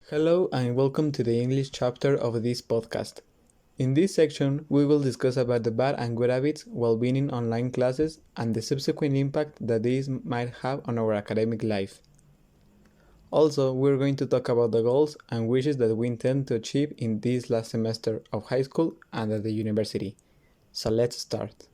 Hello and welcome to the English chapter of this podcast. In this section, we will discuss about the bad and good habits while being in online classes and the subsequent impact that these might have on our academic life. Also, we're going to talk about the goals and wishes that we intend to achieve in this last semester of high school and at the university. So let's start.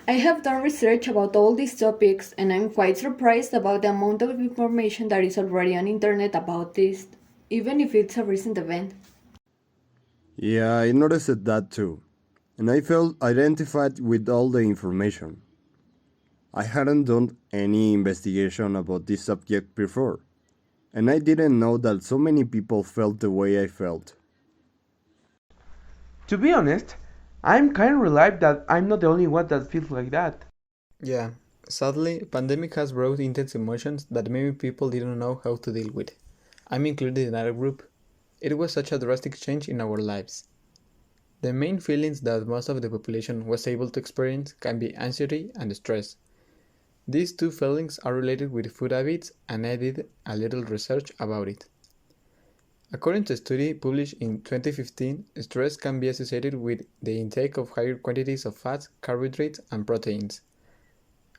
I have done research about all these topics and I'm quite surprised about the amount of information that is already on internet about this, even if it's a recent event. Yeah, I noticed that too, and I felt identified with all the information. I hadn't done any investigation about this subject before, and I didn't know that so many people felt the way I felt. To be honest, I'm kind of relieved that I'm not the only one that feels like that. Yeah, sadly, pandemic has brought intense emotions that many people didn't know how to deal with. I'm included in that group. It was such a drastic change in our lives. The main feelings that most of the population was able to experience can be anxiety and stress. These two feelings are related with food habits, and I did a little research about it. According to a study published in 2015, stress can be associated with the intake of higher quantities of fats, carbohydrates, and proteins.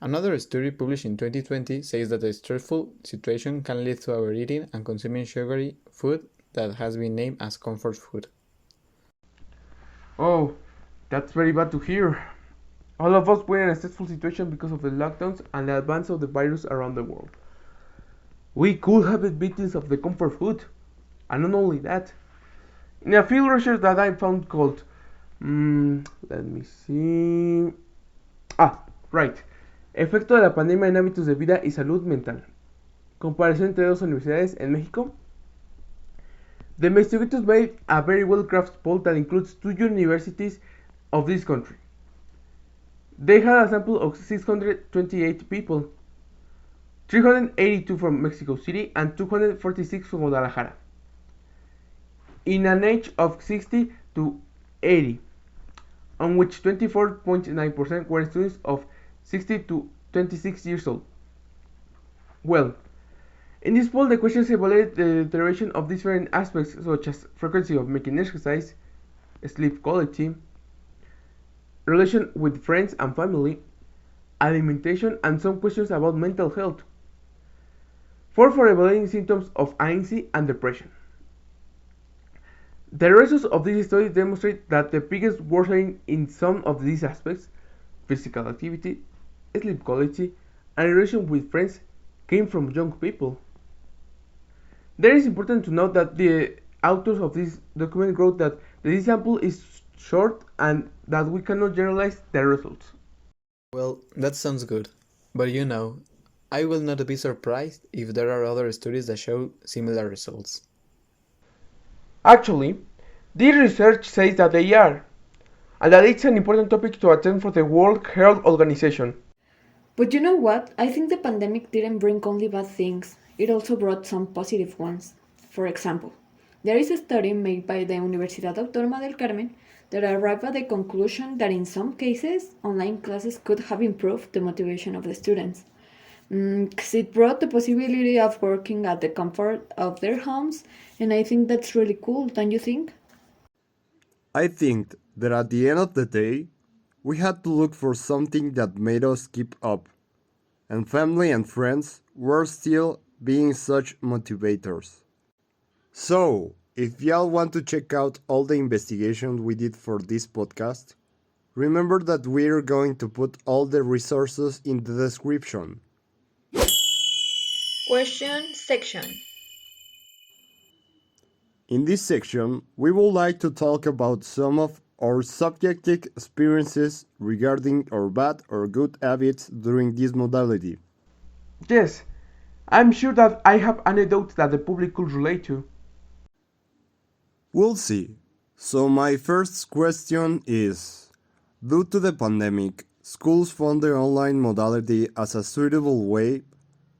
Another study published in 2020 says that a stressful situation can lead to overeating and consuming sugary food that has been named as comfort food. Oh, that's very bad to hear. All of us were in a stressful situation because of the lockdowns and the advance of the virus around the world. We could have been victims of the comfort food. And not only that, in a field research that I found called, let me see. Right. Efecto de la pandemia en hábitos de vida y salud mental. Comparación entre dos universidades en México. The investigators made a very well-crafted poll that includes two universities of this country. They had a sample of 628 people, 382 from Mexico City and 246 from Guadalajara, in an age of 60 to 80, on which 24.9% were students of 60 to 26 years old. Well, in this poll, the questions evaluate the deterioration of different aspects such as frequency of making exercise, sleep quality, relation with friends and family, alimentation, and some questions about mental health. 4 for evaluating symptoms of anxiety and depression. The results of this study demonstrate that the biggest worsening in some of these aspects, physical activity, sleep quality, and relation with friends, came from young people. There is important to note that the authors of this document wrote that the sample is short and that we cannot generalize the results. Well, that sounds good. But I will not be surprised if there are other studies that show similar results. Actually, this research says that they are, and that it's an important topic to attend for the World Health Organization. But you know what? I think the pandemic didn't bring only bad things, it also brought some positive ones. For example, there is a study made by the Universidad Autónoma del Carmen that arrived at the conclusion that in some cases, online classes could have improved the motivation of the students. 'Cause it brought the possibility of working at the comfort of their homes, and I think that's really cool, don't you think? I think that at the end of the day, we had to look for something that made us keep up, and family and friends were still being such motivators. So, if y'all want to check out all the investigations we did for this podcast, remember that we're going to put all the resources in the description. Question section. In this section, we would like to talk about some of our subjective experiences regarding our bad or good habits during this modality. Yes, I'm sure that I have anecdotes that the public could relate to. We'll see. So, my first question is: due to the pandemic, schools found the online modality as a suitable way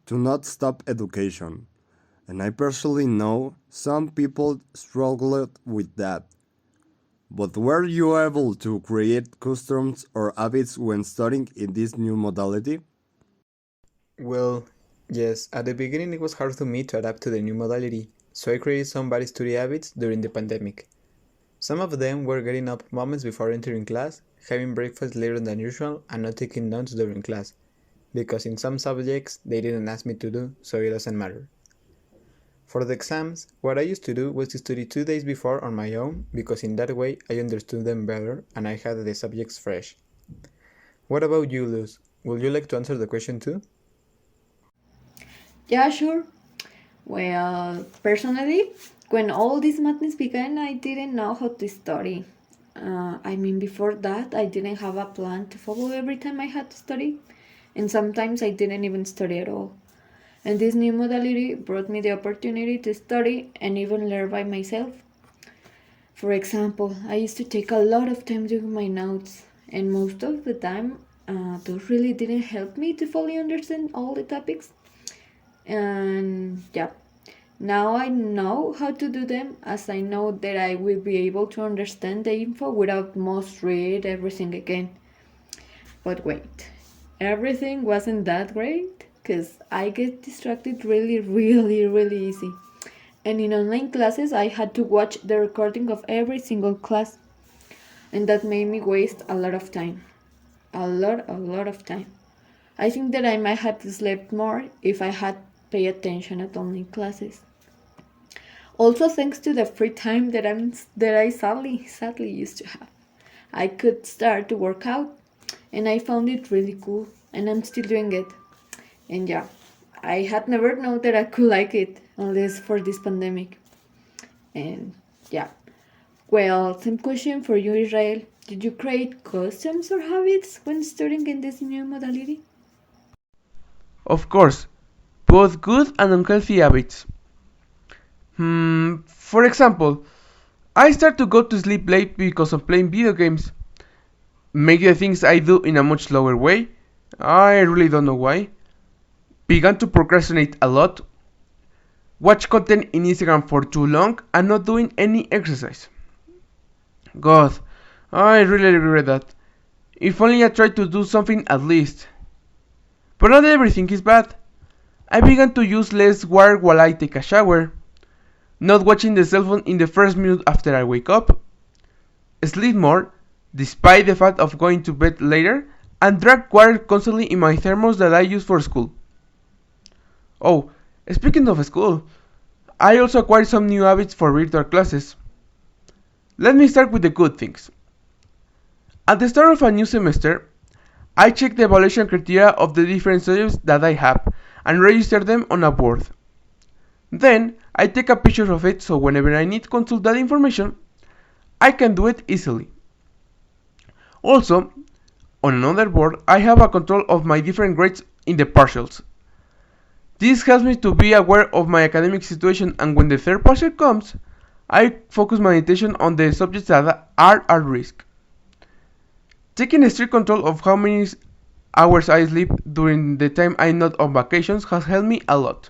to not stop education. And I personally know some people struggled with that. But were you able to create customs or habits when studying in this new modality? Well, yes, at the beginning it was hard for me to adapt to the new modality, so I created some bad study habits during the pandemic. Some of them were getting up moments before entering class, having breakfast later than usual, and not taking notes during class, because in some subjects they didn't ask me to do, so it doesn't matter. For the exams, what I used to do was to study 2 days before on my own, because in that way I understood them better and I had the subjects fresh. What about you, Luz? Would you like to answer the question too? Yeah, sure. Well, personally, when all this madness began, I didn't know how to study. Before that, I didn't have a plan to follow every time I had to study, and sometimes I didn't even study at all. And this new modality brought me the opportunity to study and even learn by myself. For example, I used to take a lot of time doing my notes, and most of the time, those really didn't help me to fully understand all the topics. And yeah, now I know how to do them, as I know that I will be able to understand the info without must read everything again. But wait, everything wasn't that great because I get distracted really easy. And in online classes, I had to watch the recording of every single class, and that made me waste a lot of time. A lot of time. I think that I might have slept more if I had paid attention at online classes. Also, thanks to the free time that I sadly used to have, I could start to work out, and I found it really cool, and I'm still doing it. And yeah, I had never known that I could like it unless for this pandemic. And yeah, well, same question for you, Israel. Did you create customs or habits when studying in this new modality? Of course, both good and unhealthy habits. For example, I start to go to sleep late because of playing video games. Make the things I do in a much slower way. I really don't know why. Began to procrastinate a lot. Watch content in Instagram for too long and not doing any exercise. God, I really regret that. If only I tried to do something at least. But not everything is bad. I began to use less water while I take a shower. Not watching the cell phone in the first minute after I wake up. Sleep more, despite the fact of going to bed later, and drink water constantly in my thermos that I use for school. Oh, speaking of school, I also acquired some new habits for virtual classes. Let me start with the good things. At the start of a new semester, I check the evaluation criteria of the different subjects that I have and register them on a board. Then, I take a picture of it so whenever I need to consult that information, I can do it easily. Also, on another board, I have a control of my different grades in the partials. This helps me to be aware of my academic situation, and when the third partial comes, I focus my attention on the subjects that are at risk. Taking a strict control of how many hours I sleep during the time I'm not on vacations has helped me a lot.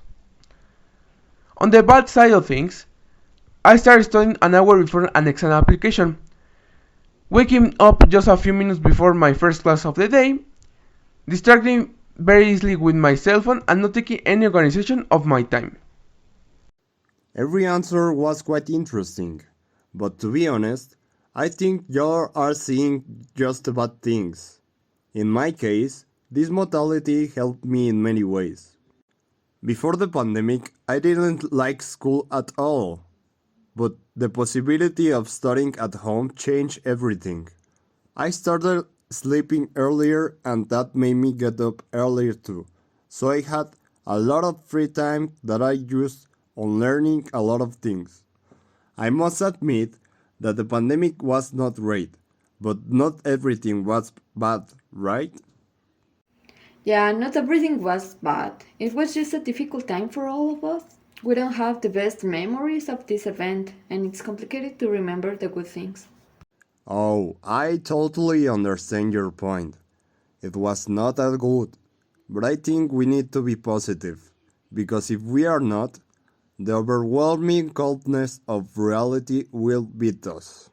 On the bad side of things, I started studying an hour before an exam application, waking up just a few minutes before my first class of the day, distracting very easily with my cell phone, and not taking any organization of my time. Every answer was quite interesting, but to be honest, I think you are seeing just the bad things. In my case, this modality helped me in many ways. Before the pandemic, I didn't like school at all, but the possibility of studying at home changed everything. I started sleeping earlier and that made me get up earlier too. So I had a lot of free time that I used on learning a lot of things. I must admit that the pandemic was not great, but not everything was bad, right? Yeah, not everything was bad. It was just a difficult time for all of us. We don't have the best memories of this event, and it's complicated to remember the good things. Oh, I totally understand your point. It was not that good, but I think we need to be positive, because if we are not, the overwhelming coldness of reality will beat us.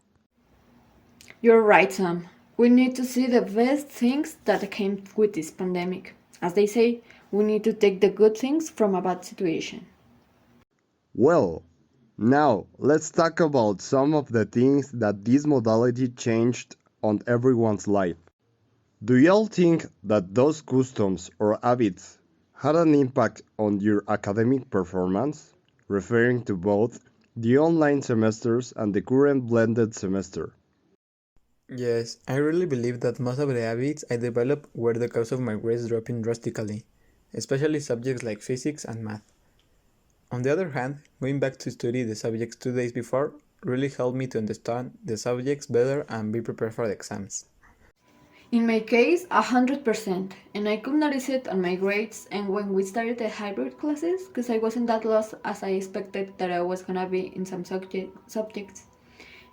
You're right, Sam. We need to see the best things that came with this pandemic. As they say, we need to take the good things from a bad situation. Well, Now, let's talk about some of the things that this modality changed on everyone's life. Do y'all think that those customs or habits had an impact on your academic performance? Referring to both the online semesters and the current blended semester. Yes, I really believe that most of the habits I developed were the cause of my grades dropping drastically, especially subjects like physics and math. On the other hand, going back to study the subjects 2 days before really helped me to understand the subjects better and be prepared for the exams. In my case, 100%, and I could notice it on my grades and when we started the hybrid classes, because I wasn't that lost as I expected that I was gonna be in some subjects.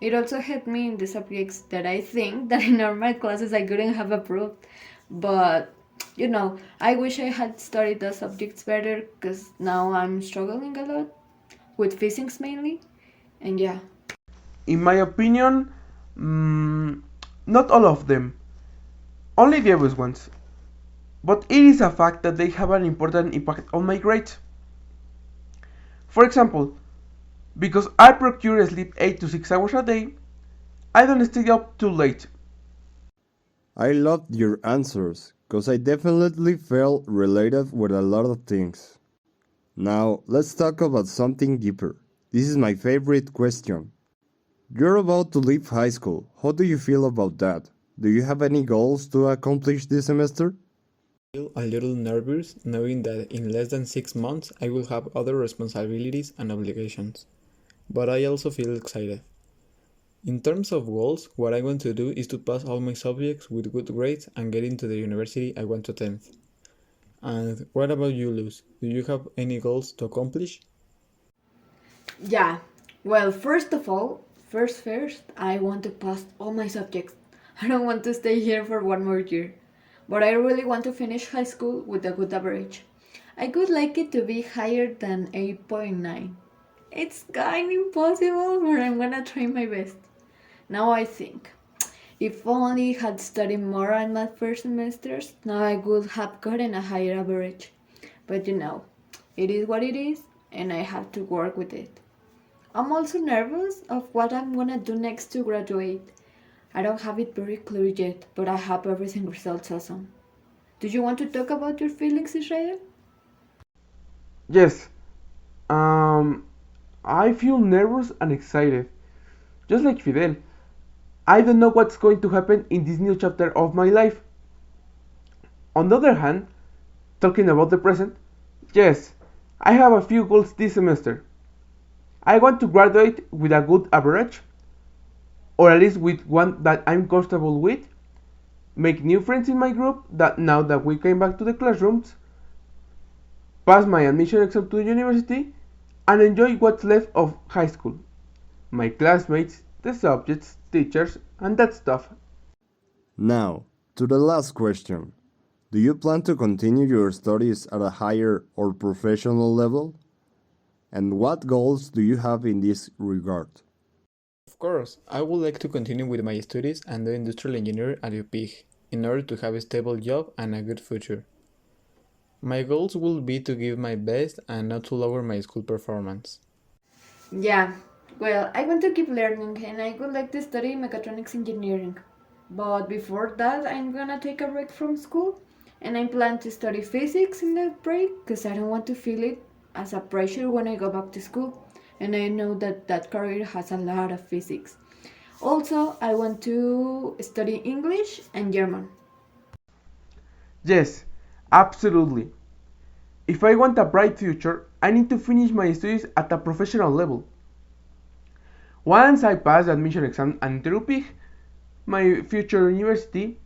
It also helped me in the subjects that I think that in normal classes I couldn't have approved. But I wish I had studied those subjects better because now I'm struggling a lot with physics mainly. And yeah. In my opinion, not all of them, only the obvious ones. But it is a fact that they have an important impact on my grades. For example, because I procure sleep 8 to 6 hours a day, I don't stay up too late. I loved your answers, cause I definitely felt related with a lot of things. Now, let's talk about something deeper. This is my favorite question. You're about to leave high school. How do you feel about that? Do you have any goals to accomplish this semester? I feel a little nervous knowing that in less than 6 months I will have other responsibilities and obligations. But I also feel excited. In terms of goals, what I want to do is to pass all my subjects with good grades and get into the university I want to attend. And what about you, Luz? Do you have any goals to accomplish? Yeah. Well, first of all, first, I want to pass all my subjects. I don't want to stay here for one more year. But I really want to finish high school with a good average. I would like it to be higher than 8.9. It's kind of impossible, but I'm gonna try my best. Now I think, if only had studied more on my first semesters, now I would have gotten a higher average. But it is what it is, and I have to work with it. I'm also nervous of what I'm gonna do next to graduate. I don't have it very clear yet, but I hope everything results awesome. Do you want to talk about your feelings, Israel? Yes, um, I feel nervous and excited. Just like Fidel, I don't know what's going to happen in this new chapter of my life. On the other hand, talking about the present, yes, I have a few goals this semester. I want to graduate with a good average, or at least with one that I'm comfortable with, make new friends in my group that now that we came back to the classrooms, pass my admission exam to the university, and enjoy what's left of high school. My classmates, the subjects, teachers, and that stuff. Now, to the last question. Do you plan to continue your studies at a higher or professional level? And what goals do you have in this regard? Of course, I would like to continue with my studies and do industrial engineer at UPIG in order to have a stable job and a good future. My goals will be to give my best and not to lower my school performance. Yeah, well, I want to keep learning and I would like to study mechatronics engineering. But before that, I'm gonna take a break from school and I plan to study physics in that break because I don't want to feel it as a pressure when I go back to school. And I know that that career has a lot of physics. Also, I want to study English and German. Yes, absolutely. If I want a bright future, I need to finish my studies at a professional level. Once I pass the admission exam and enter UPIG, my future university,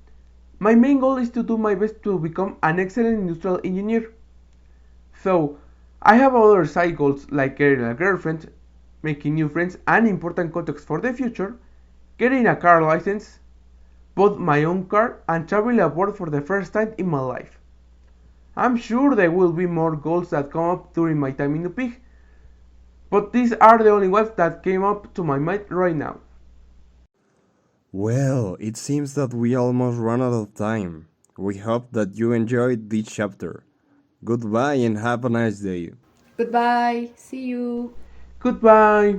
my main goal is to do my best to become an excellent industrial engineer. So, I have other side goals like getting a girlfriend, making new friends and important contacts for the future, getting a car license, bought my own car, and traveling abroad for the first time in my life. I'm sure there will be more goals that come up during my time in UPIG, but these are the only ones that came up to my mind right now. Well, it seems that we almost run out of time. We hope that you enjoyed this chapter. Goodbye and have a nice day. Goodbye, see you. Goodbye.